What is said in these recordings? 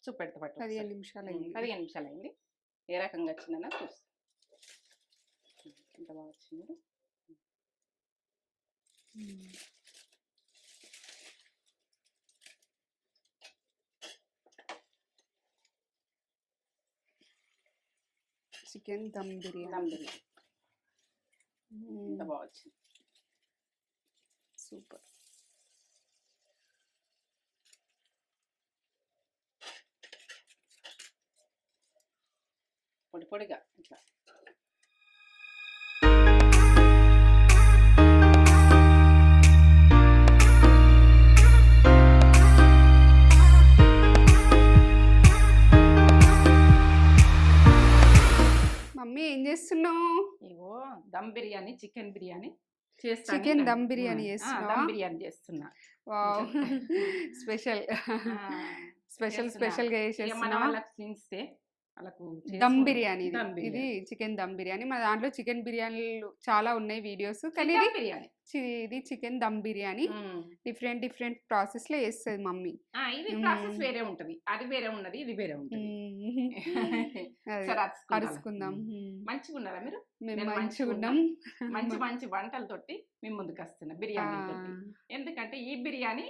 చూపెడతా పట్టు 15 నిమిషాలు అయింది. 15 నిమిషాలు అయింది. ఏ రకంగా వచ్చిందన్న చూస్తా. ఎంత బాగా వచ్చింది. చికెన్ దమ్ బిర్యానీ. దమ్ బిర్యానీ ఎంత బాగా వచ్చింది. సూపర్. పొడి పొడిగా ఇట్లా మమ్మీ ఏం చేస్తున్నావు? ఇగో దమ్ బిర్యానీ, చికెన్ బిర్యానీ చికెన్ దమ్ బిర్యానీ దమ్ చేస్తున్నావా? బిర్యానీ చేస్తున్నా. వావ్. స్పెషల్ స్పెషల్గా మన చేసేస్తున్నావా? వాళ్ళకి తినిస్తే వాళ్ళకు దమ్ బిర్యానీ ఇది. దమ్ ఇది బిర్యానీ. చికెన్ దమ్ బిర్యానీ. మా దాంట్లో చికెన్ బిర్యానీలు చాలా ఉన్నాయి వీడియోస్, కానీ చికెన్ బిర్యానీ ఇది chicken dum biryani. Different process లో చేస్తుంది మమ్మీ. ఇది ప్రాసెస్ వేరే ఉంటది, అది వేరే ఉన్నది, ఇది వేరే ఉంటది. అరుచుకుందాం. మంచిగా ఉన్నారా మీరు? మేము నేను మంచిగా మంచిగా ఉన్నాం. మంచి మంచి వంటలతోటి మేము ముందుకు వస్తున్నా బిర్యానీ తోటి. ఎందుకంటే ఈ బిర్యానీ,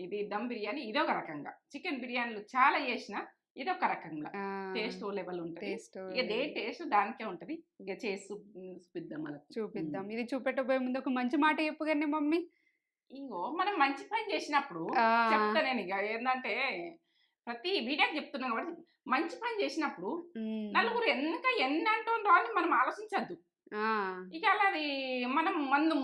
ఇది దమ్ బిర్యానీ ఇదొక రకంగా, చికెన్ బిర్యానీలు చాలా చేసిన ఇదొక రకంగా టేస్ట్ లెవెల్ ఉంటది. ఇక దే టేస్ట్ దానికే ఉంటది. ఇక చేసి చూపిద్దాం మనకు. చూపిద్దాం. ఇది చూపెట్టబోయే ముందు ఒక మంచి మాట చెప్పగానే మమ్మీ. ఇగో మనం మంచి పని చేసినప్పుడు చెప్తా నేను. ఇక ఏంటంటే ప్రతి వీడియోకి చెప్తున్నాం కాబట్టి, మంచి పని చేసినప్పుడు నలుగురు ఎన్ని అంటుండ్రో అని మనం ఆలోచించద్దు. ఇక అలాది మనం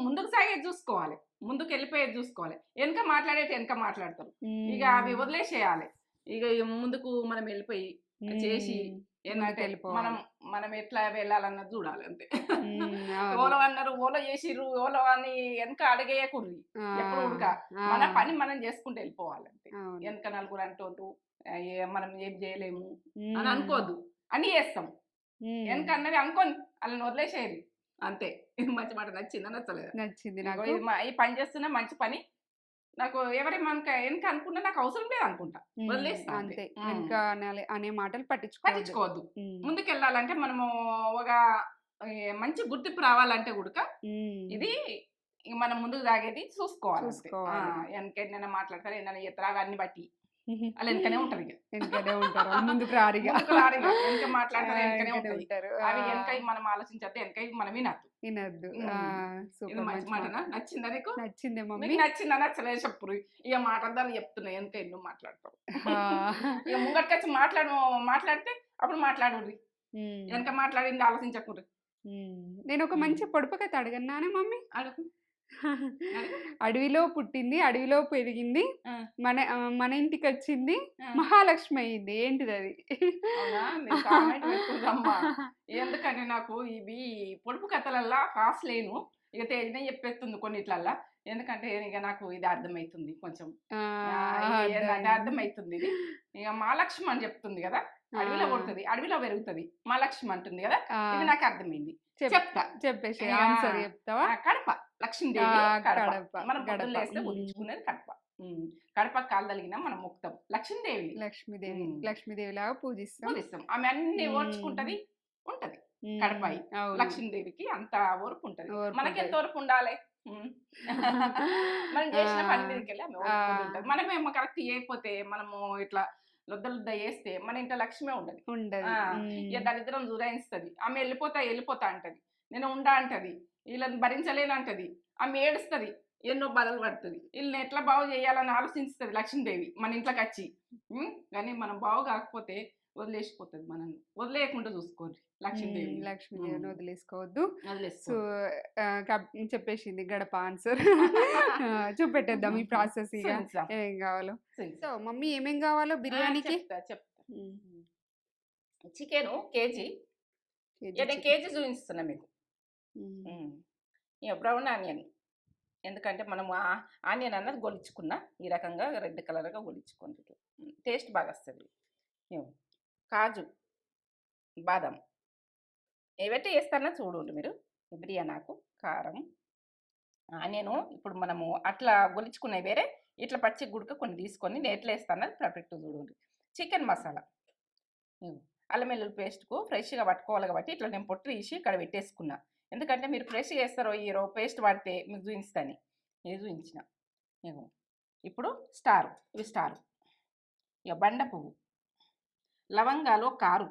ముందుకు సాగేది చూసుకోవాలి, ముందుకు వెళ్ళిపోయేది చూసుకోవాలి. వెనక మాట్లాడేది వెనక మాట్లాడతారు, ఇక అవి వదిలేసేయాలి. ఇక ముందుకు మనం వెళ్ళిపోయి చేసి ఏంటంటే మనం ఎట్లా వెళ్ళాలన్నది చూడాలి అంతే. ఓలో అన్నారు, ఓలో చేసిర్రు, ఓలో అని వెనక అడిగేయకూడదు. ఎప్పుడు ఉడక మన పని మనం చేసుకుంటూ వెళ్ళిపోవాలంతే. వెనక నలుగురు అంటుండ్రు మనం ఏం చేయలేము అని అనుకోద్దు, అన్ని చేస్తాం. వెనక అన్నది అనుకోని వాళ్ళని వదిలేసేది అంతే. మంచి మాట నచ్చిందా నచ్చలేదు? నచ్చింది. ఈ పని చేస్తున్నా మంచి పని. నాకు ఎవరి మనక వెనక అనుకున్నా నాకు అవసరం లేదు అనుకుంటా, వదిలేస్తా అంతే. వెనక అనే మాటలు పట్టించుకోవద్దు. ముందుకు వెళ్ళాలంటే మనము ఒక మంచి గుర్తింపు రావాలంటే కూడా ఇది మనం ముందుకు సాగేది చూసుకోవాలి. వెనకైనా మాట్లాడతారు, ఏదైనా ఎత్తరాగా అన్ని బట్టి అలా వెనకనే ఉంటది. ముందుకు రారిగా వెనక మాట్లాడతారు, వెనకనే ఉంటారు. అవి వెనక మనం ఆలోచించద్దు, వెనక మనం వినద్దు. మంచి మాటనా? నచ్చిందా నీకు? నచ్చిందే మమ్మీ. నీకు నచ్చిందా నచ్చలేదు చెప్పుడు. ఇక మాట్లాడదాన్ని చెప్తున్నా, వెనక ఎన్నో మాట్లాడతావు. ఇక ముంగటికొచ్చి మాట్లాడితే అప్పుడు మాట్లాడుర్రి, వెనక మాట్లాడింది ఆలోచించకూడదు. నేను ఒక మంచి పొడుపు కథ అడగన్నానే మమ్మీ. అడుగు. అడవిలో పుట్టింది, అడవిలో పెరిగింది, మన ఇంటికి వచ్చింది, మహాలక్ష్మి అయింది. ఏంటిది అది? ఎందుకంటే నాకు ఇవి పొడుపు కథలల్లా కాస్ లేను, ఇక తేజనే చెప్పేస్తుంది కొన్నిట్లల్లా. ఎందుకంటే ఇక నాకు ఇది అర్థమవుతుంది కొంచెం, అర్థమవుతుంది. ఇది ఇక మహాలక్ష్మి అని చెప్తుంది కదా, అడవిలో పుడుతుంది, అడవిలో పెరుగుతుంది, మహాలక్ష్మి అంటుంది కదా, ఇది నాకు అర్థమైంది. చెప్తా, చెప్పేసి ఆన్సర్ చెప్తావా? కడప లక్ష్మీదేవి. కడప మనం పొద్దున్న లేస్తే ఉదించుకునేది కడప. కడప కాలు తలిగినా మనం ముక్తం లక్ష్మీదేవి. లక్ష్మీదేవి లాగా పూజిస్తాం. ఆమె అన్ని ఓర్చుకుంటది ఉంటది. కడప లక్ష్మీదేవికి అంత ఓర్పు ఉంటది. మనకి ఎంత ఓర్పు ఉండాలి? మనం చేసిన పని మీదకి వెళ్ళి ఆమె ఓర్పు ఉంటది. మనమేమో కరెక్ట్ చేయకపోతే, మనము ఇట్లా లొద్ద వేస్తే మన ఇంట్లో లక్ష్మే ఉండదు. ఇక దరిద్రం జురాయిస్తుంది. ఆమె వెళ్ళిపోతా అంటది, నేను ఉండా అంటది, వీళ్ళని భరించలేను అంటది, ఆమె ఏడుస్తుంది, ఎన్నో బాధలు పడుతుంది. వీళ్ళని ఎట్లా బాగు చేయాలని ఆలోచిస్తుంది లక్ష్మీదేవి మన ఇంట్లోకి వచ్చి. కానీ మనం బాగు కాకపోతే వదిలేసిపోతుంది. మనం వదిలేయకుండా చూసుకోండి లక్ష్మీదేవిని వదిలేసుకోవద్దు. సో చెప్పేసింది గడప ఆన్సర్. చూపెట్టేద్దాం ఈ ప్రాసెస్. ఇక ఏమేం కావాలో. సో మమ్మీ ఏమేం కావాలో బిర్యానీకి చెప్తా. చికెన్ కేజీ చూపిస్తున్నా మీకు. ఇక బ్రౌన్ ఆనియన్, ఎందుకంటే మనం ఆనియన్ అన్నది గొలిచుకున్నా, ఈ రకంగా రెడ్ కలర్గా గొలిచుకోండి, టేస్ట్ బాగా వస్తుంది. కాజు, బాదం ఏవైతే వేస్తానో చూడండి మీరు. బిర్యానాకు, కారం, ఆనియన్. ఇప్పుడు మనము అట్లా గొలిచుకునే వేరే, ఇట్లా పచ్చి గుడక కొన్ని తీసుకొని నేను ఎట్లా వేస్తానది పర్ఫెక్ట్ చూడండి. చికెన్ మసాలా. అల్లం వెల్లుల్లి పేస్ట్కు ఫ్రెష్గా పట్టుకోవాలి కాబట్టి ఇట్లా నేను పొట్టు తీసి ఇక్కడ పెట్టేసుకున్నా. ఎందుకంటే మీరు ఫ్రెష్గా వేస్తారో ఈరో పేస్ట్ పడితే మీకు చూపిస్తాను. ఇది చూపించిన. ఇప్పుడు ఇవి స్టారు. ఇక బండ పువ్వు, లవంగాలు 6,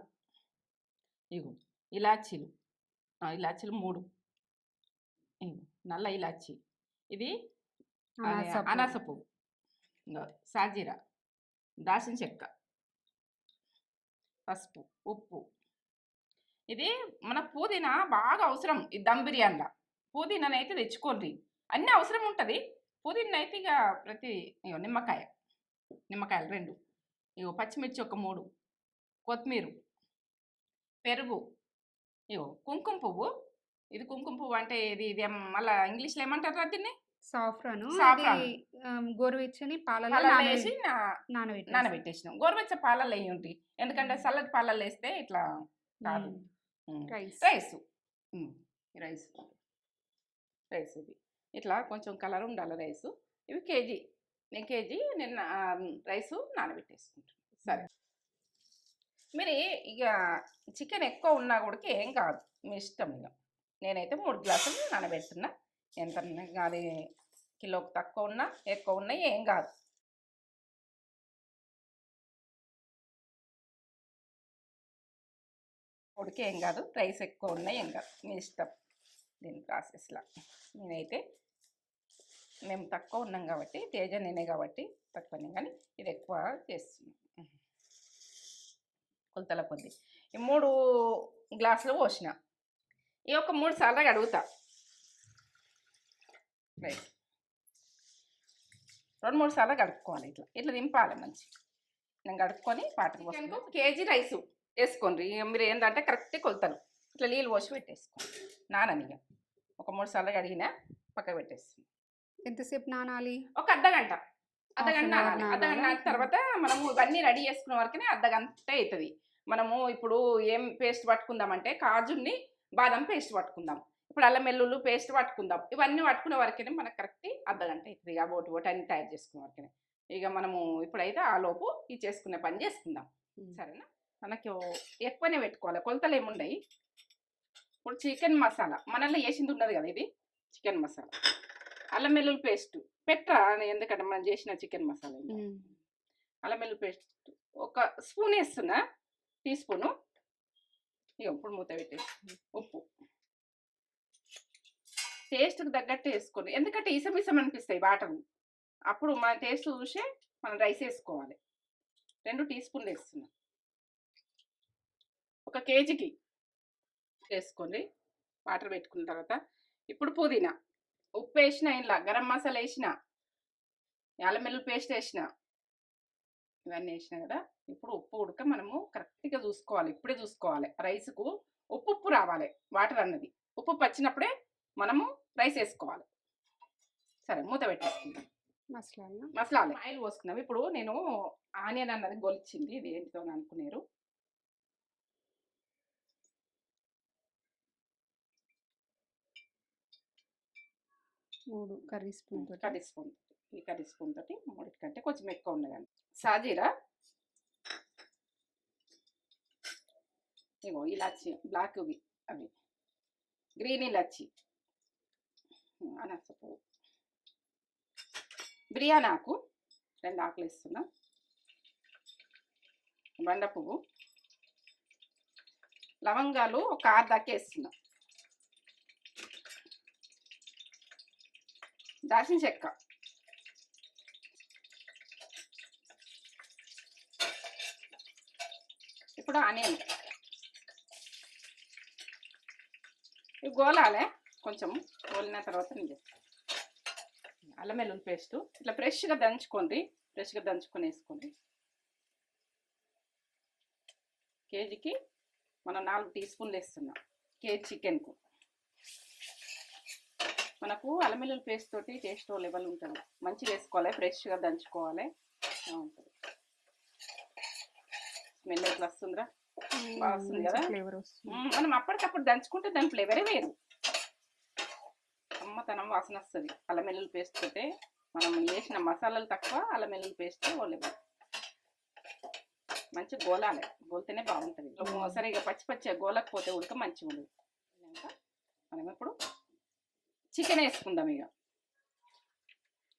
ఇలాచీలు 3, నల్ల ఇలాచీ, ఇది అనాస పువ్వు, సాజీరా, దాల్చిన చెక్క, పసుపు, ఉప్పు. ఇది మన పుదీనా బాగా అవసరం ఈ దమ్ బిర్యానీలో. పుదీనాని అయితే తెచ్చుకోండి, అన్నీ అవసరం ఉంటుంది. పుదీనా అయితే ఇక ప్రతి నిమ్మకాయలు 2, పచ్చిమిర్చి 1 3, కొత్తిమీర, పెరుగు, కుంకుమ పువ్వు. ఇది కుంకుమ పువ్వు అంటే ఇది మళ్ళీ ఇంగ్లీష్లో ఏమంటారు దీన్ని? సాఫ్రాను. గోరువెచ్చని పాలలో వేసి నానబెట్టేసినాం. గోరువెచ్చ పాలల్లో వేయండి, ఎందుకంటే చల్లటి పాలల్లో వేస్తే ఇట్లా కాదు. రైస్ ఇది ఇట్లా కొంచెం కలర్ ఉండాలి రైసు. ఇవి కేజీ నేను రైసు నానబెట్టేసుకుంటాను. సరే, మీరు ఇక చికెన్ ఎక్కువ ఉన్నా కూడా ఏం కాదు, మీ ఇష్టం. ఇక నేనైతే 3 గ్లాసులు నానబెడుతున్నా. ఎంత అది కిలోకి తక్కువ ఉన్నా ఎక్కువ ఉన్నా ఏం కాదు. ఉడికి ఏం కాదు, రైస్ ఎక్కువ ఉన్నాయి ఏం కాదు, మీ ఇష్టం. దీని ప్రాసెస్లో నేనైతే మేము తక్కువ ఉన్నాం కాబట్టి, తేజ నేనే కాబట్టి తక్కువనే, కానీ ఇది ఎక్కువ చేస్తున్నాం. కొలతల కొద్ది ఈ 3 గ్లాసులు పోసిన. ఈ 3 సార్లు కడుగుతా. రైస్ 2-3 సార్లు కడుక్కోవాలి. ఇట్లా దింపాలి మంచి. నేను కడుక్కొని పాటకు పోసుకుంటూ కేజీ రైసు వేసుకోండి. మీరు ఏంటంటే కరెక్ట్ కొలుతారు. ఇట్లా నీళ్ళు పోసి పెట్టేసుకోండి నాననిగా. 3 సార్లు కడిగినా పక్కకు పెట్టేస్తుంది. ఎంతసేపు నానాలి? ఒక అర్ధగంట నానాలి. అర్ధగంట తర్వాత మనము ఇవన్నీ రెడీ చేసుకున్న వరకునే అర్ధగంట అవుతుంది. మనము ఇప్పుడు ఏం పేస్ట్ పట్టుకుందామంటే కాజుని బాదం పేస్ట్ పట్టుకుందాం, ఇప్పుడు అల్లం వెల్లుల్లి పేస్ట్ పట్టుకుందాం. ఇవన్నీ పట్టుకునే వరకునే మనకు కరెక్ట్ అర్ధగంట అవుతుంది. ఇక బోటి అన్ని తయారు చేసుకునే వరకునే. ఇక మనము ఇప్పుడైతే ఆ లోపు ఈ చేసుకునే పని చేసుకుందాం. సరేనా? మనకు ఎక్కువనే పెట్టుకోవాలి, కొలతలు ఏముండయి. ఇప్పుడు చికెన్ మసాలా మనల్ని వేసింది ఉన్నది కదా, ఇది చికెన్ మసాలా. అల్లం వెల్లుల్లి పేస్ట్ పెట్టరా, ఎందుకంటే మనం చేసిన చికెన్ మసాలా. అల్లం వెల్లుల్లి పేస్ట్ 1 స్పూన్ వేస్తున్నా, టీ స్పూను. ఇక ఇప్పుడు మూత పెట్టేసి ఉప్పు టేస్ట్కి తగ్గట్టు వేసుకోండి, ఎందుకంటే ఇసం అనిపిస్తాయి వాటర్. అప్పుడు మన టేస్ట్ చూసే మనం రైస్ వేసుకోవాలి. 2 టీ స్పూన్లు వేస్తున్నా. 1 కేజీకి వేసుకోండి. వాటర్ పెట్టుకున్న తర్వాత ఇప్పుడు పుదీనా, ఉప్పు వేసిన, ఇంట్లో గరం మసాలా వేసిన, అల్లం వెల్లుల్లి పేస్ట్ వేసిన, ఇవన్నీ వేసినా కదా. ఇప్పుడు ఉప్పు ఉడక మనము కరెక్ట్గా చూసుకోవాలి. ఇప్పుడే చూసుకోవాలి, రైస్కు ఉప్పు రావాలి. వాటర్ అన్నది ఉప్పు వచ్చినప్పుడే మనము రైస్ వేసుకోవాలి. సరే, మూత పెట్టేసుకుందాం. మసాలా ఆయిల్ పోసుకున్నాం. ఇప్పుడు నేను ఆనియన్ అన్నది గొలిచింది, ఇది ఏంటితో అనుకున్నారు. కర్రీ స్పూన్ ఈ కర్రీ స్పూన్ తోటి 3 కంటే కొంచెం ఎక్కువ ఉన్నదండి. సాజీరా, ఇలాచి బ్లాక్ అవి, గ్రీన్ ఇలాచి, అనాస పువ్వు, బిర్యానీ ఆకు 2 ఆకులు వేస్తున్నా, బండ పువ్వు, లవంగాలు 1 6 దాకా వేస్తున్నా, దాల్చిన చెక్క, ఇప్పుడు ఆనియన్ ఇవి గోలాలే. కొంచెం గోలిన తర్వాత నేను చేస్తాను. అల్లం వెల్లుల్లి పేస్టు ఇట్లా ఫ్రెష్గా దంచుకోండి, వేసుకోండి. కేజీకి మనం 4 టీ స్పూన్లు వేస్తున్నాం. కేజీ చికెన్కు మనకు అల్లం వెల్లుల్లి పేస్ట్ తోటి టేస్ట్ లెవెల్ ఉంటుంది. మంచిగా వేసుకోవాలి, ఫ్రెష్గా దంచుకోవాలి. ఉంటుంది స్మెల్ ఎట్లా వస్తుందిరా, బాగా వస్తుంది కదా. మనం అప్పటికప్పుడు దంచుకుంటే దాని ఫ్లేవరే వేరు, అమ్మతనం వాసన వస్తుంది. అల్లం వెల్లుల్లి పేస్ట్ తోటే మనం వేసిన మసాలాలు తక్కువ, అల్లం వెల్లుల్లి పేస్ట్ ఓ లెవెల్. మంచి గోలాలి, గోలితేనే బాగుంటుంది. సరిగా పచ్చి పచ్చి గోలకపోతే ఉడక మంచిగా ఉండదు. ఇంకా మనం ఇప్పుడు చికెన్ వేసుకుందాం. ఇక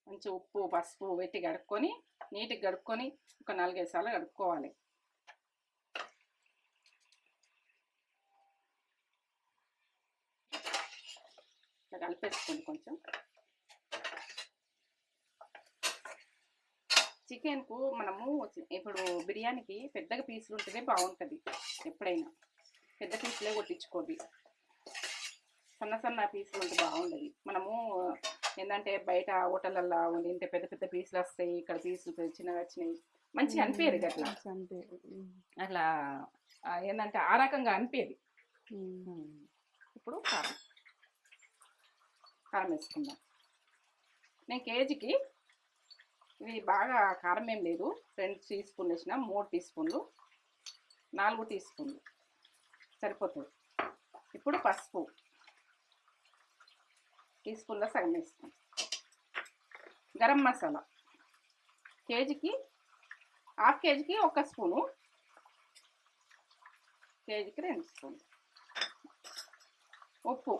మంచి ఉప్పు పసుపు పెట్టి కడుక్కొని నీట్గా కడుక్కొని ఒక 4-5 సార్లు కడుక్కోవాలి. ఇట్లా కలిపేసుకోండి. కొంచెం చికెన్కు మనము ఇప్పుడు బిర్యానీకి పెద్దగా పీసులు ఉంటేనే బాగుంటుంది. ఎప్పుడైనా పెద్ద పీసులే కొట్టించుకోండి, సన్న సన్న పీసులు ఉంటే బాగుండదు. మనము ఏంటంటే బయట హోటళ్ళల్లో తింటే పెద్ద పెద్ద పీసులు వస్తాయి, ఇక్కడ పీసులు చిన్నగా వచ్చినాయి, మంచిగా అనిపించదు. అట్లా అట్లా ఏంటంటే ఆ రకంగా అనిపించదు. ఇప్పుడు కారం కారం వేసుకుందాం. నేను కేజీకి ఇది బాగా కారం ఏం లేదు, 2 టీ స్పూన్లు వేసిన, 3 టీ స్పూన్లు 4 టీ స్పూన్లు సరిపోతుంది. ఇప్పుడు పసుపు టీ స్పూన్లో సగం వేస్తాం. గరం మసాలా కేజీకి 1/2 కేజీకి 1 స్పూను, కేజీకి 2 స్పూన్లు. ఉప్పు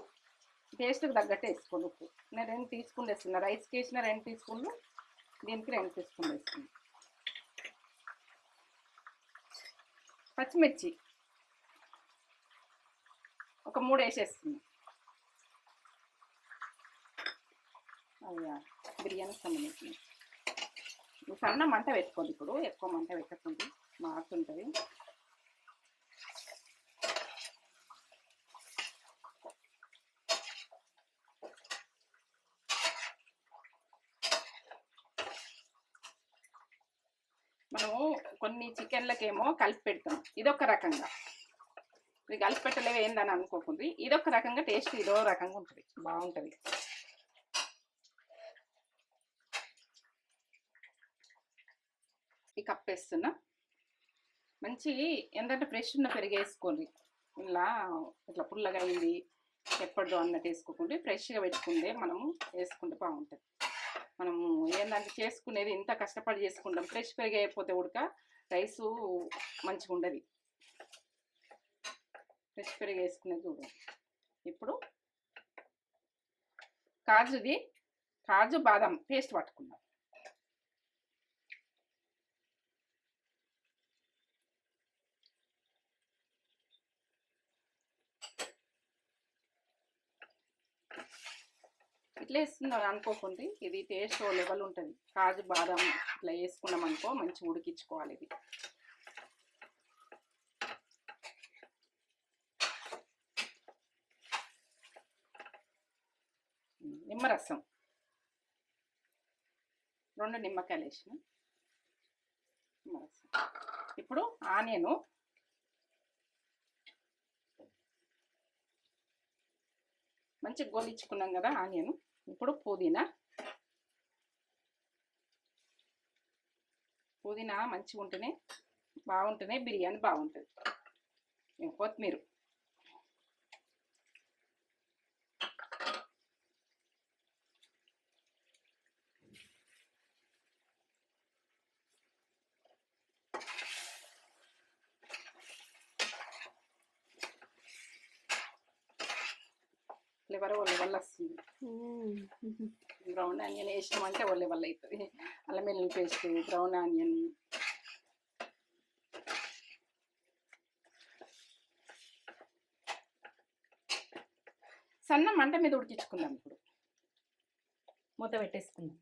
టేస్ట్కి తగ్గట్టు వేసుకోండి. ఉప్పు నేను 2 టీ స్పూన్లు వేస్తున్నా. రైస్కి వేసిన 2 టీ స్పూన్లు, దీనికి 2 టీ స్పూన్లు వేసుకున్నాం. పచ్చిమిర్చి ఒక 3 వేసేస్తున్నాం. అయ్యా బిర్యానీకి సంబంధించి సన్న మంట పెట్టుకోండి. ఇప్పుడు ఎక్కువ మంట పెట్టకుండా మారుతుంటుంది. మనము కొన్ని చికెన్లకేమో కలిపి పెడతాం, ఇదొక రకంగా. ఇది కలిపి పెట్టలేవు ఏందని అనుకోకుండా, ఇదొక రకంగా టేస్ట్ ఇదో రకంగా ఉంటుంది, బాగుంటుంది. ఈ కప్ వేస్తున్నా. మంచి ఏంటంటే ఫ్రెష్ ఉన్న పెరుగు వేసుకోండి. ఇలా ఇట్లా పుల్లగా అయింది ఎప్పటిదో అన్నట్టు వేసుకోకుండా ఫ్రెష్గా పెట్టుకుంటే మనము వేసుకుంటే బాగుంటుంది. మనము ఏంటంటే చేసుకునేది ఇంత కష్టపడి చేసుకుంటాం, ఫ్రెష్ పెరిగి అయిపోతే ఉడక రైసు మంచిగా ఉండదు. ఫ్రెష్ పెరిగి వేసుకునేది చూడండి. ఇప్పుడు కాజు బాదం పేస్ట్ పట్టుకుందాం. ఇట్లా వేస్తున్నాం అనుకోకుండా, ఇది టేస్ట్ లెవెల్ ఉంటుంది. కాజు బాదం ఇట్లా వేసుకున్నాం అనుకో మంచిగా ఉడికించుకోవాలి. ఇది నిమ్మరసం 2 నిమ్మకాయలు వేసిన నిమ్మరసం. ఇప్పుడు ఆనియను మంచిగా గోలించుకున్నాం కదా ఆనియన్. ఇప్పుడు పుదీనా మంచిగా ఉంటేనే బాగుంటేనే బిర్యానీ బాగుంటుంది. కొత్తిమీర ఫ్లేవర్ ఒళ్ళ వల్ల వస్తుంది. బ్రౌన్ ఆనియన్ వేసినామంటే ఒళ్ళ వల్ల అవుతుంది. అల్లం వెల్లుల్లి పేస్ట్, బ్రౌన్ ఆనియన్, సన్న మంట మీద ఉడికించుకుందాం. ఇప్పుడు మూత పెట్టేసుకుందాం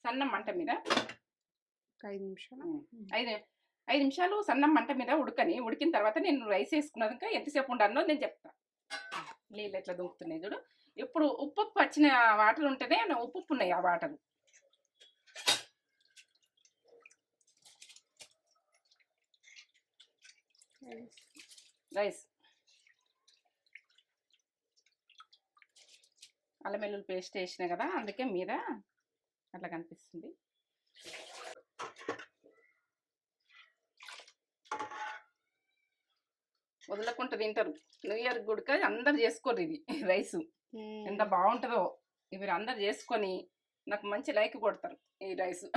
సన్న మంట మీద. 5 నిమిషాలు సన్న మంట మీద ఉడికిన తర్వాత నేను రైస్ వేసుకున్నాక ఎంతసేపు ఉండాలో నేను చెప్తాను. నీళ్ళు ఎట్లా దుంకుతున్నాయి చూడు. ఇప్పుడు ఉప్పు వచ్చిన వాటర్ ఉంటేనే ఉప్పు ఉన్నాయి ఆ వాటర్. రైస్ అల్లం వెల్లుల్లి పేస్ట్ వేసినా కదా, అందుకే మీద అట్లా కనిపిస్తుంది. వదలకుండా తింటారు. న్యూ ఇయర్ గుడిక అందరు చేసుకోరు ఇది రైసు. ఎంత బాగుంటుందో ఇవి అందరు చేసుకొని నాకు మంచి లైక్ కొడతారు ఈ రైసు.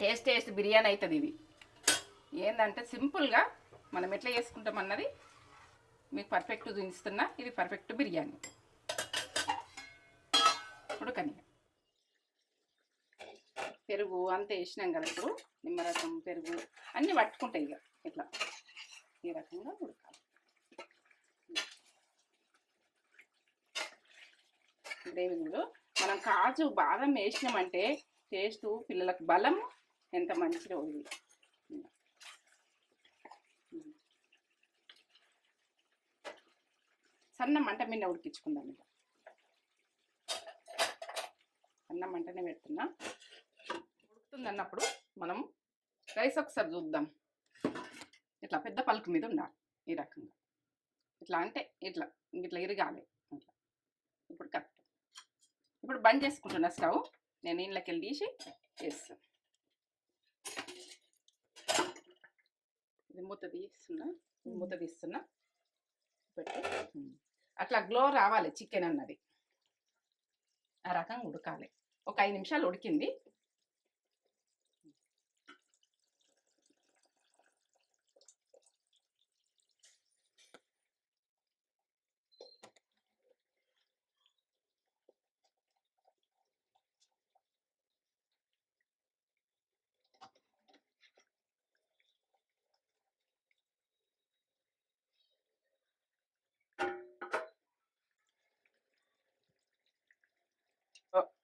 టేస్ట్ బిర్యానీ అవుతుంది ఇది. ఏంటంటే సింపుల్గా మనం ఎట్లా చేసుకుంటాం అన్నది మీకు పర్ఫెక్ట్ చూపిస్తున్నా. ఇది పర్ఫెక్ట్ బిర్యానీ. ఉడకని పెరుగు అంతా వేసినాం కదా, ఇప్పుడు నిమ్మరసం పెరుగు అన్నీ పట్టుకుంటాయి ఇక ఇట్లా ఈ రకంగా ఉడకాలి. గ్రేవీ కూడా మనం కాజు బాదం వేసినామంటే టేస్ట్ పిల్లలకు బలం ఎంత మంచిగా ఉంది. సన్న మంట మీద ఉడికించుకుందాం. ఇక సన్న మంటనే పెడుతున్నా. ఉడుకుతుంది అన్నప్పుడు మనం రైస్ ఒకసారి చూద్దాం. ఇట్లా పెద్ద పలుకు మీద ఉండాలి ఈ రకంగా. ఇట్లా అంటే ఇట్లా ఇట్లా ఇరగాలి అట్లా. ఇప్పుడు కరెక్ట్. ఇప్పుడు బంద్ చేసుకుంటున్నా స్టవ్. నేను నీళ్ళకి వెళ్ళి తీసి వేస్తాను. ఇది మూత తీస్తున్నా పెట్టి అట్లా గ్లో రావాలి చికెన్ అన్నది. ఆ రకంగా ఉడకాలి. ఒక 5 నిమిషాలు ఉడికింది.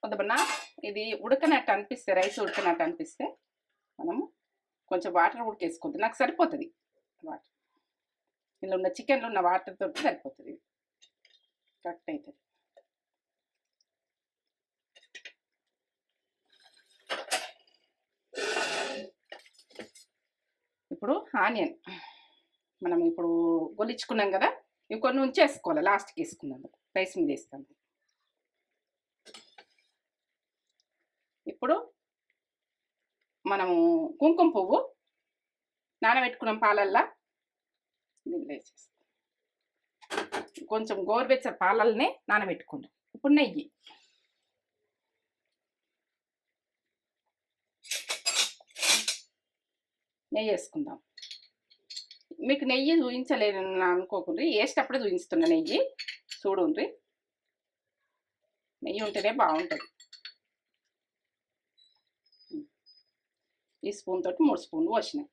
వద్దబన్నా ఇది ఉడకనట్టు అనిపిస్తే, రైస్ ఉడకనట్టు అనిపిస్తే మనము కొంచెం వాటర్ ఉడికేసుకుంటుంది. నాకు సరిపోతుంది వాటర్. ఇందులో ఉన్న చికెన్లో ఉన్న వాటర్ తోటి సరిపోతుంది. కరెక్ట్ అవుతుంది. ఇప్పుడు ఆనియన్ మనం ఇప్పుడు గొలిచుకున్నాం కదా, ఇవి కొన్ని ఉంచేసుకోవాలి. లాస్ట్కి వేసుకున్నాం రైస్ మీద వేస్తాం. ఇప్పుడు మనము కుంకుమ పువ్వు నానబెట్టుకున్నాం పాలల్లో, దీనిలో వేసేస్తాం. కొంచెం గోరువెచ్చని పాలల్నే నానబెట్టుకున్నాం. ఇప్పుడు నెయ్యి వేసుకుందాం. మీకు నెయ్యి చూపించలేదని అనుకోకుండా వేసేటప్పుడే చూపిస్తున్నా. నెయ్యి చూడండి, నెయ్యి ఉంటేనే బాగుంటుంది. ఈ స్పూన్ తోటి 3 స్పూన్లు వచ్చినాయి.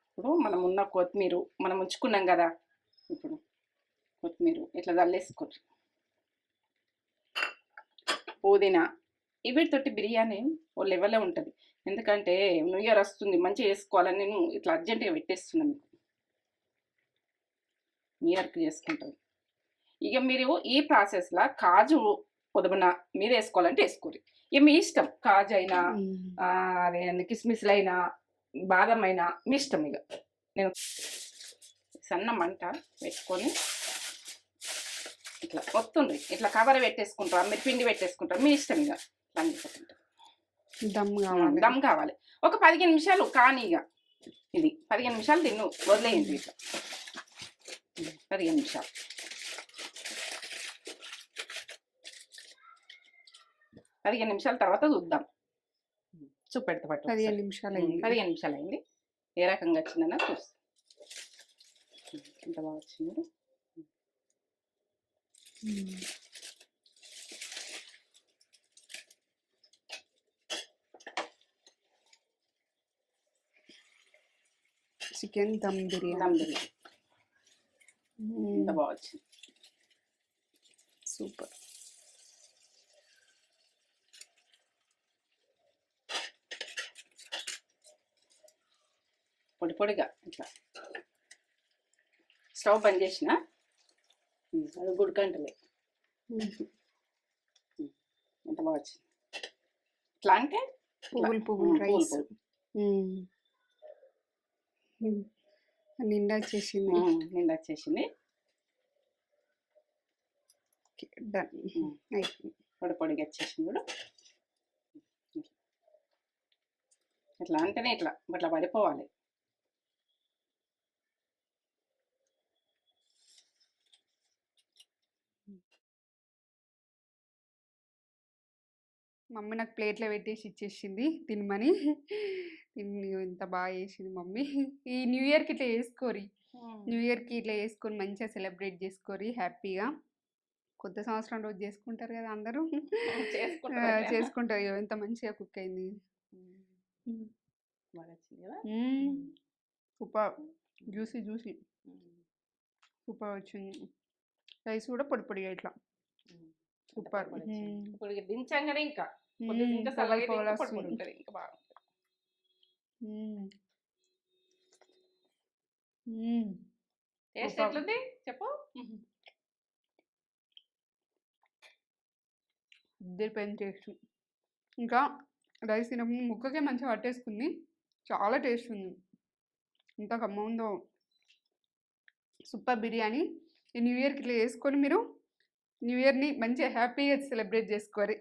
ఇప్పుడు మనం ఉన్న కొత్తిమీర మనం ఉంచుకున్నాం కదా, ఇప్పుడు కొత్తిమీర ఇట్లా చల్లేసుకోండి. పుదీనా వీటితోటి బిర్యానీ ఓ లెవెల్లో ఉంటుంది. ఎందుకంటే న్యూ ఇయర్ వస్తుంది, మంచిగా చేసుకోవాలని నేను ఇట్లా అర్జెంటుగా పెట్టేస్తున్నాను. మీకు న్యూ ఇయర్కి చేసుకుంటాను. ఇక మీరు ఈ ప్రాసెస్లో కాజు పొద్దున మీరు వేసుకోవాలంటే వేసుకోరు. ఇక మీ ఇష్టం. కాజు అయినా అదే కిస్మిస్లు అయినా బాదం అయినా మీ ఇష్టం. ఇక నేను సన్న మంట పెట్టుకొని ఇట్లా వస్తుండ్రి, ఇట్లా కవర్ పెట్టేసుకుంటారు, మీరు పిండి పెట్టేసుకుంటారు, మీ ఇష్టం. ఇక దమ్ కావాలి. ఒక 15 నిమిషాలు కానీ ఇక ఇది 15 నిమిషాలు తిన్ను వదిలేయండి. ఇట్లా 15 నిమిషాలు. 15 నిమిషాల తర్వాత చూద్దాం. చూపెడతా పట్టు. 15 నిమిషాలు అయింది. 15 నిమిషాలు అయింది. ఏ రకంగా వచ్చిందన్న చూస్తాం. ఎంత బాగా వచ్చింది. చికెన్ దమ్ బిర్యానీ ఎంత బాగా వచ్చింది. సూపర్. పొడి పొడిగా ఇట్లా స్టవ్ బంద్ చేసిన అది గుడికంటలే. ఎంత బాగా వచ్చింది. ఇట్లా అంటే పువ్వులు రైస్ నిండా వచ్చేసింది. పొడి పొడిగా వచ్చేసింది కూడా. ఇట్లా అంటేనే ఇట్లా పడిపోవాలి. మమ్మీ నాకు ప్లేట్లో పెట్టేసి ఇచ్చేసింది తినమని. ఇంత బాగా చేసింది మమ్మీ. ఈ న్యూ ఇయర్కి ఇట్లా చేసుకోరి, న్యూ ఇయర్కి ఇట్లా చేసుకొని మంచిగా సెలబ్రేట్ చేసుకోరి హ్యాపీగా. కొత్త సంవత్సరం రోజు చేసుకుంటారు కదా అందరూ. చేసుకుంటారు. ఎంత మంచిగా కుక్ అయింది. సూపర్, జ్యూసీ జ్యూసీ, సూపర్ వచ్చింది. రైస్ కూడా పొడి పొడిగా ఇట్లా సూపర్. ఇప్పుడు దించంగానే ఇంకా పొగలు పొగలు వస్తుంది. ఉంటుంది ఇంకా బాగుంటుంది. టేస్ట్ ఎట్లుంది చెప్పు. ఇద్దరిపోయిన టేస్ట్. ఇంకా రైస్ తినకుండా ముక్కకే మంచిగా పట్టేసుకుంది. చాలా టేస్ట్ ఉంది. ఇంత కమ్మ ఉందో. సూపర్ బిర్యానీ. ఈ న్యూ ఇయర్కి ఇట్లా చేసుకొని మీరు న్యూ ఇయర్ని మంచిగా హ్యాపీగా సెలబ్రేట్ చేసుకోరు.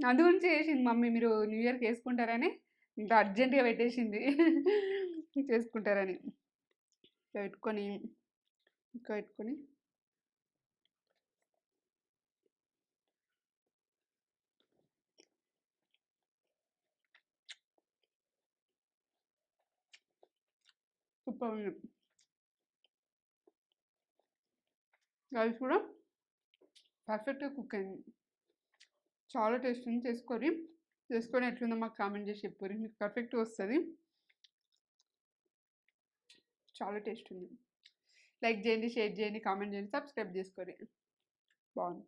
అందు గురించి చేసింది మమ్మీ, మీరు న్యూ ఇయర్కి వేసుకుంటారని ఇంత అర్జెంటుగా పెట్టేసింది. చేసుకుంటారని పెట్టుకొని ఇంకా పెట్టుకొని సూపర్ ఉంది. రైస్ కూడా పర్ఫెక్ట్గా కుక్ అయింది. చాలా టేస్ట్ ఉంది. చేసుకొని ఎట్లుందో మాకు కామెంట్ చేసి చెప్పారు. మీకు పర్ఫెక్ట్గా వస్తుంది. చాలా టేస్ట్ ఉంది. లైక్ చేయండి, షేర్ చేయండి, కామెంట్ చేయండి, సబ్స్క్రైబ్ చేసుకోండి. బాగుంది.